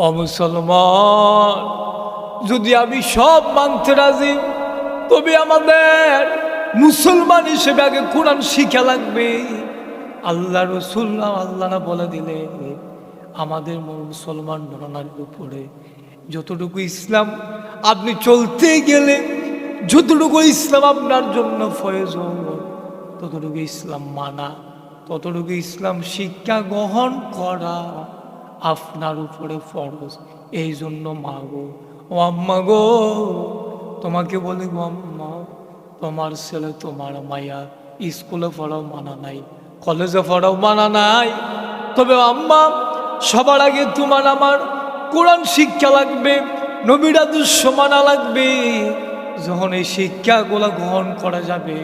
অমুসলমান, যদি আমি সব মানতে রাজি, তবে আমাদের মুসলমান হিসেবে আগে কোরআন শিখা লাগবে। আল্লাহ রসুল আল্লাহ না বলে দিলে আমাদের মুসলমান নরনারীর উপরে যতটুকু ইসলাম আপনি চলতে গেলে, যতটুকু ইসলাম আপনার জন্য প্রয়োজন, ততটুকু ইসলাম মানা, ততটুকু ইসলাম শিক্ষা গ্রহণ করা আপনার উপরে ফরজ। এই জন্য মা গো, ও আম্মা গো, তোমাকে বলি গো আম্মা, তোমার ছেলে তোমার মায়া স্কুলে পড়াও মানা নাই, কলেজে পড়াও মানা নাই, তবে আম্মা সবার আগে তোমার আমার কোরআন শিক্ষা লাগবে, নবীর আদর্শ মানা লাগবে। যখন এই শিক্ষাগুলো গ্রহণ করা যাবে,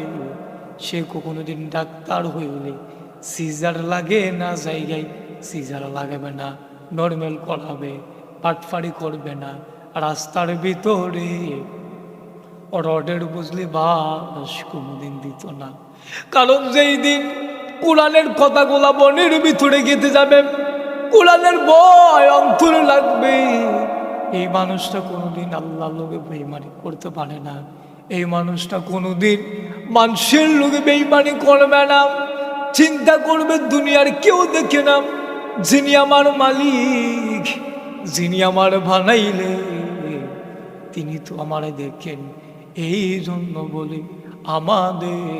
সে কোনোদিন ডাক্তার হইলে সিজার লাগে না, জায়গায় সিজার লাগাবে না, নর্মাল করাবে, পাটফাড়ি করবে না, রাস্তার ভিতরে রডের বুঝলি বাস কোনোদিন দিত না। কারণ যেই দিন কোরআনের কথাগুলা মনের ভিতরে গেঁথে যাবে, কোরআনের ভয় অন্তরে লাগবে, এই মানুষটা কোনোদিন আল্লাহর লোকে বেঈমানি করতে পারে না, এই মানুষটা কোনোদিন মানুষের লোকে বেঈমানি করবে না। চিন্তা করবে দুনিয়ার কেউ দেখে না, যিনি আমার মালিক, যিনি আমার বানাইলে তিনি তো আমারে দেখেন। এই জন্য বলি আমাদের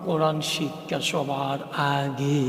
কোরআন শিক্ষা সবার আগে।